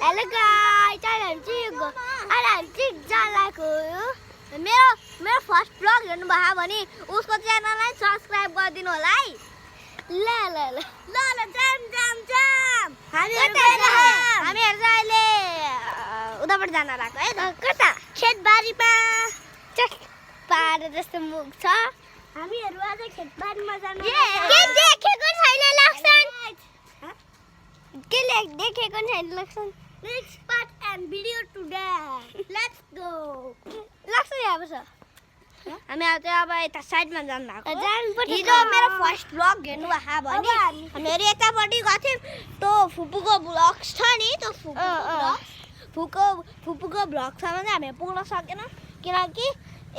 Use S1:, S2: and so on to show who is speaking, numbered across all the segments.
S1: Hello guys हामी चाहिँ जालाको मेरो फर्स्ट ब्लग हेर्नु भयो भने उसको च्यानललाई सब्स्क्राइब गरिदिनु होला है ल जाम हामीहरु चाहिँ अहिले उताबाट जान लाग्यो है कता खेतबारीमा पार जस्तो मुख छ हामीहरु आज खेतबारीमा जान के देखेको छैन लक्षण के देखेको छैन लक्षण Let's start and video today. Let's go. लक्ष्य यहाँ बस हामी आज अब यता साइडमा जान लाग्यो हिजो मेरो फर्स्ट ब्लग हेर्नु भएको भने हामीहरु यतापट्टि गथ्यौं त्यो फुपूको ब्लग्स छ नि त्यो फुपूको ब्लगसम्म चाहिँ हामी पुग्न सकेन किनकि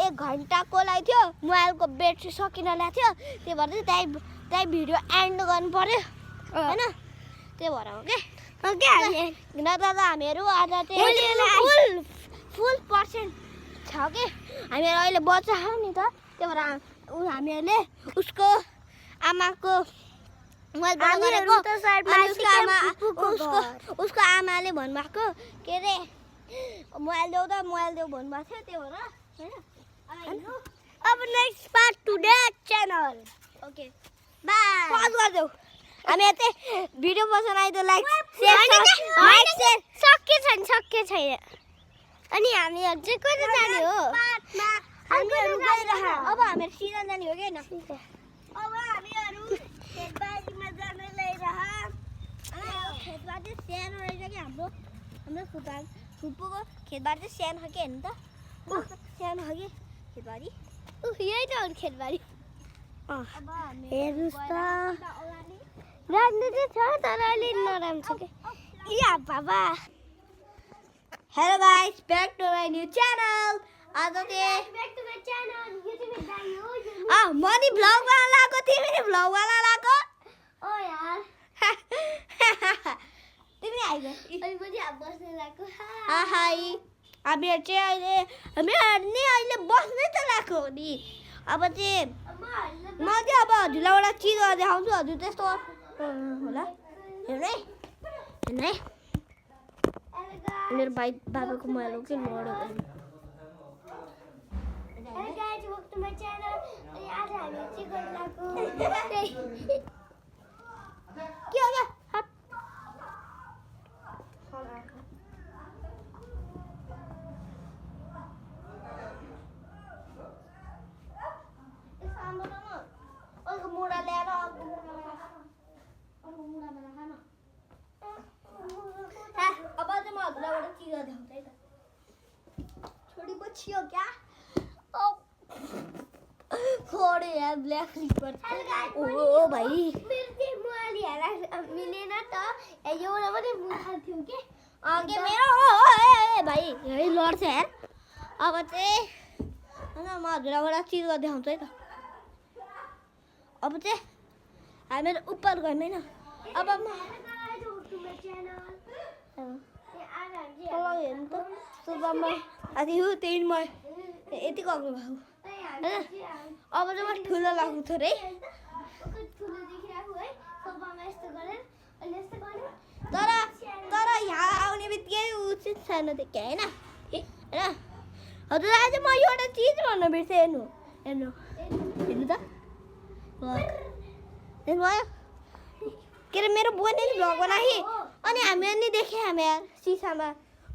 S1: 1 घण्टाको लागि थियो मोबाइलको ब्याट्री सकिन लाग्थ्यो त्यही भएर चाहिँ त्यही भिडियो एन्ड गर्नु पर्यो हैन त्यही भएर हो के हामीहरु आज चाहिँ फुल पर्सेन्ट छ के हामीहरु अहिले बच्चा छ नि त त्यही भएर हामीहरुले उसको आमाको उसको आमाले भन्नुभएको के रे मोबाइल देऊ भन्नुभएको थियो त्यही भएर हैन अब next part today channel okay bye पज गर्देऊ हामी यतै भिडियो पसन्द आयो त लाइक शेयर सके छैन अनि हामीहरु चाहिँ कता जाने हो हामीहरु गइरह अब हामीहरु सिधा जाने हो के हैन अब हामीहरु खेतबारीमा जान लैरह खेतबारी सानो रहेछ के हाम्रो फुपूको खेतबारी चाहिँ सानो हो के हैन त सानो हो के खेतबारी यही त हो खेतबारी अब हेर्नुस् त राम्रो चाहिँ छ तर अलि नराम्रो छ के या बाबा hello guys back to my new channel आज चाहिँ back to my channel YouTube video मनी भ्लग वाला लाको तिमी भ्लग वाला लाको ओ यार तिमी आइगयो अनि पनि अब बस्न लाको हाय हामी चाहिँ अहिले बस्नै त लाको नि अब चाहिँ म चाहिँ अब हजुरलाई एउटा चिज देखाउँछु हजुर त्यस्तो होला हेर्नु है मेरो बाबाको मोबाइल हो कि लड्यो मुडा ल्याएर अब चाहिँ म हजुरलाई एउटा चिज देखाउँछु है त छोडी पछि हो क्या खोडे यार ब्ल्याक स्लिपर ओ भाइ मेरो चाहिँ मोबाइल हेरा मिलेन त एउटा मात्रै मुखा थियो के मेरो ए भाइ यही लड्छ यार अब चाहिँ हैन म हजुरलाई एउटा चिज देखाउँछु है त अब चाहिँ हामीहरु उपर गयौँ हैन अब म हेर्नु त सुबहमा आधी हो त्यही म यति गर्नु भएको हैन अब चाहिँ म ठुलो लाग्नु थियो रे तर यहाँ आउने बित्तिकै उचित छैन देख्यो हैन हजुर आज म एउटा चिज भन्न बिर्सेँ हेर्नु त हेर्नुभयो के अरे मेरो बुवाले नि भ्लग बनाए अनि हामीले नि देखेँ हामी सिसामा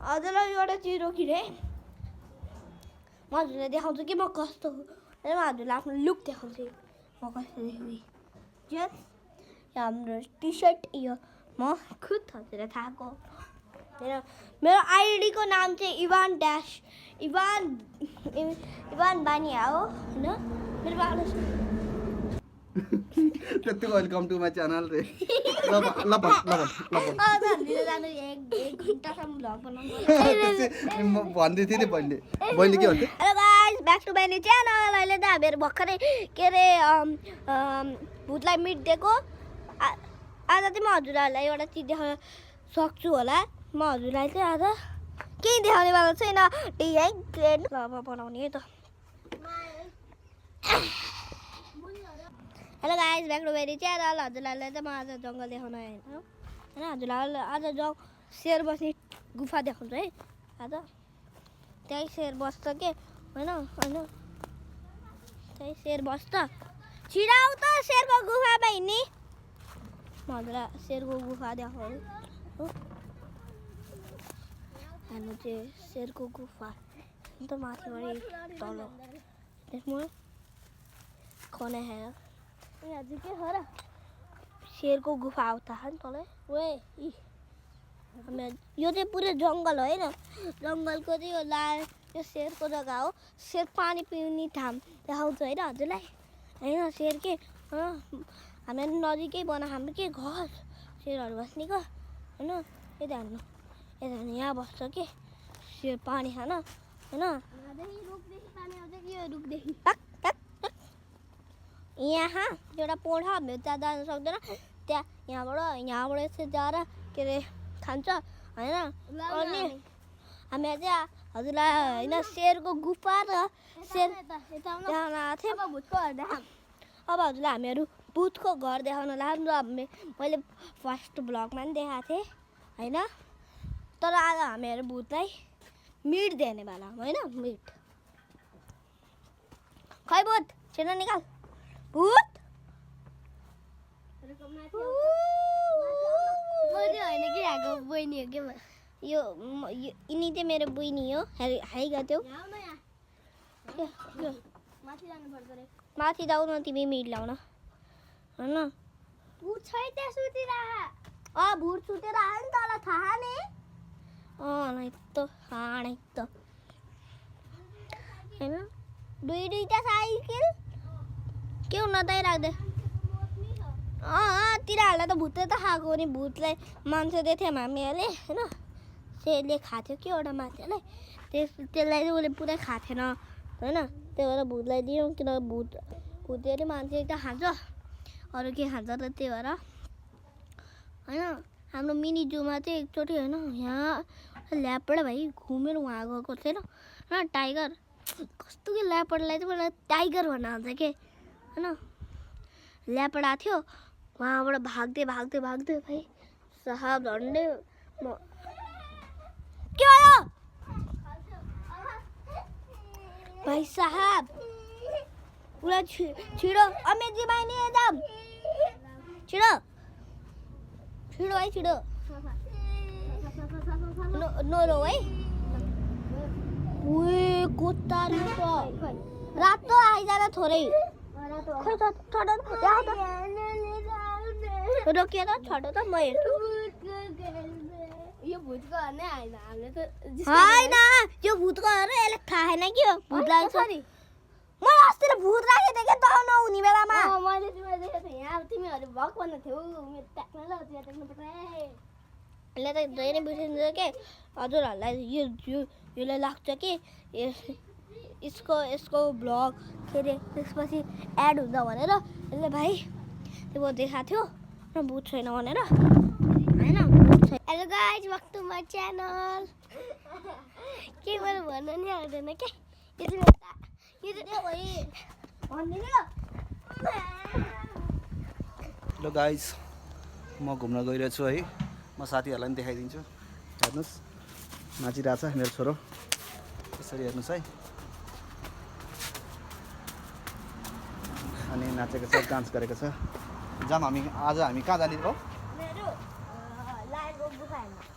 S1: हजुरलाई एउटा चिज रोकिरे म हजुरलाई देखाउँछु कि म कस्तो हो म हजुरलाई आफ्नो लुक देखाउँछु म कस्तो देख्छु हाम्रो टी सर्ट यो म खुद हजुरलाई थाहाको मेरो आइडीको नाम चाहिँ इवान बानिया हो हैन मेरो बाबुले
S2: त्यति वेलकम टु माय च्यानल रे ल म भन्दै थिएँ नि बहिनीले के भन्थ्यो
S1: hello guys back to my channel अहिले त हामीहरु भर्खरै के अरे भूतलाई मिट दिएको आज चाहिँ म हजुरहरूलाई एउटा चिज देखाउन सक्छु होला म हजुरलाई चाहिँ आज केही देखाउने भएको छैन डिहाइड्रेट बनाउने त hello guys back to my channel हजुरलाई चाहिँ म आज जङ्गल देखाउन आएँ हैन हजुरलाई आज शेर बस्ने गुफा देखाउँछु है आज त्यही शेर बस्छ के होइन होइन त्यही शेर बस्छ छिराउ त शेरको गुफामा हिँड्ने म हजुरलाई शेरको गुफा देखाउँ हो हाम्रो चाहिँ शेरको गुफा अन्त माथिबाट तल त्यसमा खने है आज के हो र शेरको गुफा आउँदा नि तल ओए यो चाहिँ पुरै जङ्गल होइन जङ्गलको चाहिँ यो यो शेरको जग्गा हो शेर पानी पिउने ठाउँ देखाउँछ होइन हजुरलाई होइन शेर के हामी नजिकै बना हाम्रो के घर शेरहरू बस्नेको होइन यता हान्नु यता हान्नु यहाँ बस्छ के शेर पानी खान होइन यहाँ एउटा पोखरा हामी त्यहाँ जान सक्दैन त्यहाँ यहाँबाट यसो जाएर के अरे खान्छ होइन अनि हामी चाहिँ हजुरलाई होइन शेरको गुफा र शेर त्यहाँ थियौँ अब हजुरलाई हामीहरू भूतको घर देखाउन लाग्यो मैले फर्स्ट ब्लगमा पनि देखाएको थिएँ होइन तर आज हामीहरू भूतलाई मिट दिनेवाला होइन मिट खै भूत छिटो निकाल भूत होइन कि आएको बहिनी हो क्या यो यिनी चाहिँ मेरो बहिनी हो हाई गर्थ्यौ माथि जाऊ न तिमी मिट ल्याउन होइन भूत सुतेर आयो नि तल थाहा नि नै त हानै त होइन दुईटा साइकल के हुन त राख्दै तिनीहरूलाई त भूतले त खाएको नि भूतलाई मान्छे दिएको थियौँ हामीहरूले होइन शेरले खाएको थियो कि एउटा मान्छेलाई त्यसलाई चाहिँ उसले पुरै खाएको थिएन होइन त्यही भएर भूतलाई दियौँ किन भूतले मान्छे एकदम खान्छ अरू के खान्छ त त्यही भएर होइन हाम्रो मिनी जूमा चाहिँ एकचोटि होइन यहाँ ल्यापर्ड भाइ घुमेर उहाँ गएको थिएन होइन टाइगर कस्तो कि ल्यापर्डलाई चाहिँ मलाई टाइगर भन्न आउँछ के होइन ल्यापर्ड आएको थियो वहाँबाट भाग्दै भाइ साहब झन्डै के भयो भाइ साहब उसलाई छिटो अमेजी बहिनी एकदम छिटो भाइ छिटो नरो है कुत्ता रातो आइजान थोरै रोकिएर छोटो त म हेर्छु यो भूतको नै होइन हामीले त होइन यो भूतको हो र यसले थाहा छैन कि भूतलाई सरी म अस्ति भूत राखेको थिएँ क्या त नहुने बेलामा मैले तिमीलाई देखेको थिएँ यहाँ तिमीहरू भक भन्नु थियो मेरो टेक्नोलोजी देख्नुपर्छ यसले त धेरै बिर्सिन्छ के हजुरहरूलाई यसलाई लाग्छ कि यसको ब्लग के अरे त्यसपछि एड हुन्छ भनेर यसले भाइ त्यो देखाएको थियो र भूत छैन भनेर होइन hello guys welcome to my channel के मैले भन्नु नि आउँदैन क्या
S2: हेलो गाइज म घुम्न गइरहेछु है म साथीहरूलाई पनि देखाइदिन्छु हेर्नुहोस् नाचिरहेछ मेरो छोरो यसरी हेर्नुहोस् है अनि नाचेको छ डान्स गरेको छ जाम आज हामी कहाँ जाने हो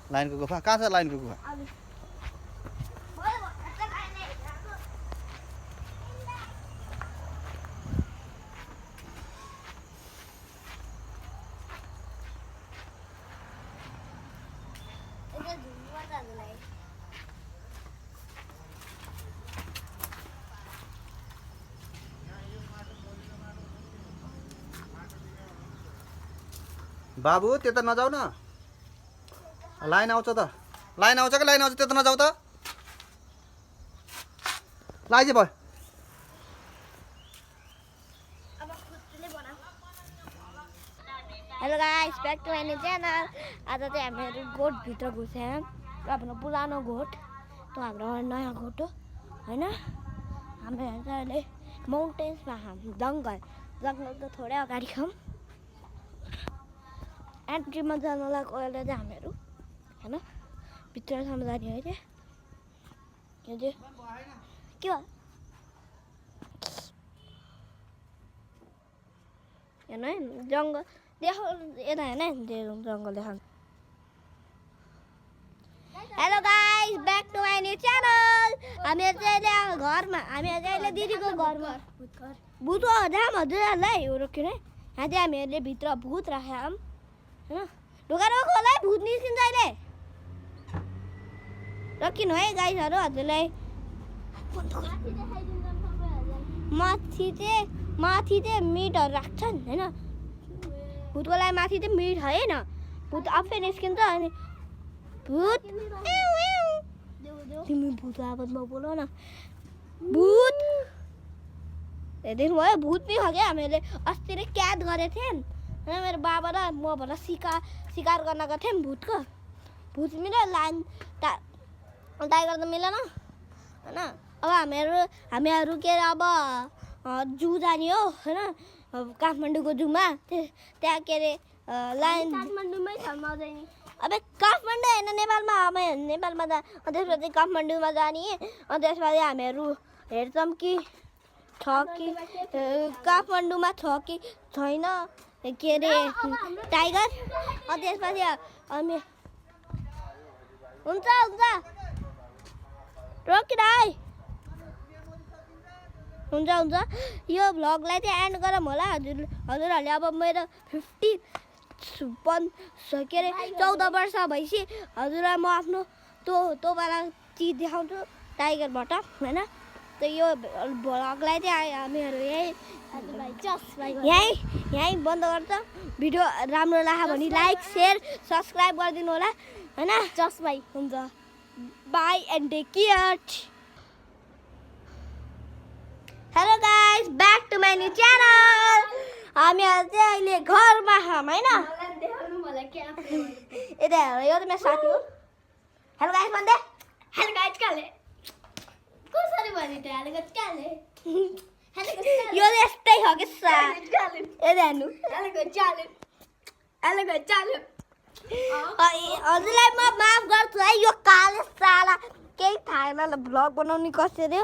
S2: लाइनको गुफा कहाँ छ लाइनको गुफा बाबु त्यता नजाऊ न लाइन आउँछ त लाइन आउँछ त्यता नजाऊ त लाइज भयो
S1: hello guys back to my channel आज चाहिँ हामीहरू गोठभित्र घुस्यौँ र आफ्नो पुरानो गोठ त्यो हाम्रो नयाँ गोठ हो होइन हामीहरू चाहिँ अहिले माउन्टेन्समा जङ्गलको थोरै अगाडि छौँ एन्ट्रीमा जानलाई अहिले चाहिँ हामीहरू हैन भित्रसम्म जाने है त्यो के हो हेर्नु है जङ्गल देखो यता हेर्न जङ्गल देखा hello guys back to my new channel हामीहरू चाहिँ अहिले घरमा हामीहरू चाहिँ अहिले दिदीको घरमा भूतको जाम हजुरहरूलाई रोक्यो है यहाँ चाहिँ हामीहरूले भित्र भूत राख्यौँ होइन ढोका रोक होला है भूत निस्किन्छ अहिले रकिनु है गाइसहरू हजुरलाई माथि चाहिँ मिटहरू राख्छन् होइन भूतको लागि माथि चाहिँ मिट होइन भूत आफै निस्किन्छ अनि भूत तिमी भूत आवाजमा बोल न भूत देख्नुभयो भूत पनि हो क्या हामीहरूले अस्ति नै क्याद गरेको थियौँ होइन मेरो बाबा र म भएर शिकार गर्न गएको थियौँ भूतको भूत मिल्यो लाइन टाइगर त मिलेन होइन अब हामीहरू के अरे अब जू जाने हो होइन काठमाडौँको जूमा त्यहाँ के अरे लाइन काठमाडौँमै छ मजा नि अब काठमाडौँ होइन नेपालमा अब नेपालमा त्यसपछि काठमाडौँमा जाने अनि त्यसपछि हामीहरू हेर्छौँ कि छ कि काठमाडौँमा छ कि छैन के अरे टाइगर अनि त्यसपछि हामी हुन्छ रोकिन है हुन्छ यो भ्लगलाई चाहिँ एन्ड गरौँ होला हजुरहरूले अब मेरो 50 के अरे 14 वर्ष भएपछि हजुरलाई म आफ्नो तँवाला चिज देखाउँछु टाइगरबाट होइन त यो भ्लगलाई चाहिँ हामीहरू यहीँ बन्द गर्छ भिडियो राम्रो लाग्यो भने लाइक सेयर सब्सक्राइब गरिदिनु होला होइन जस्ट भाइ हुन्छ bye and take care hello guys back to my new channel हामीहरू चाहिँ अहिले घरमा छौँ होइन यता यो त मेरो साथी हो हेलो गाइस भन्दै हेलो गाइस काले कसरी भन्ने त हेलो गाइस काले यो त यस्तै हो कि सा यता हेर्नु हेलो गाइस चाले हजुरलाई म माफ गर्छु है यो काले साला केही थाहा छैन भ्लग बनाउने कसरी हो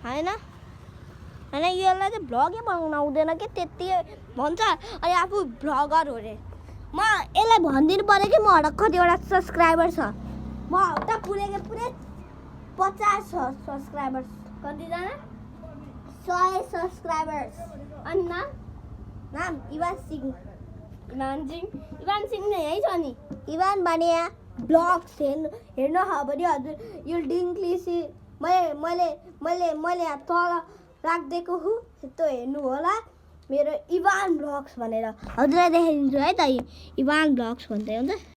S1: होइन यसलाई चाहिँ भ्लगै बनाउनु आउँदैन कि त्यति भन्छ अनि आफू भ्लगर हो अरे म यसलाई भनिदिनु पऱ्यो कि मबाट कतिवटा सब्सक्राइबर छ म त पुरै 50 सब्सक्राइबर्स कतिजना 100 सब्सक्राइबर्स अनि नाम इवान सिंह नै यही छ नि इवान बानिया ब्लग्स हेर्नु हो भने हजुर यो लिङ्क मैले यहाँ तल राखिदिएको हुँ त्यो हेर्नु होला मेरो इवान ब्लग्स भनेर हजुरलाई देखाइदिन्छु है त इवान ब्लग्स भन्दै हुन्छ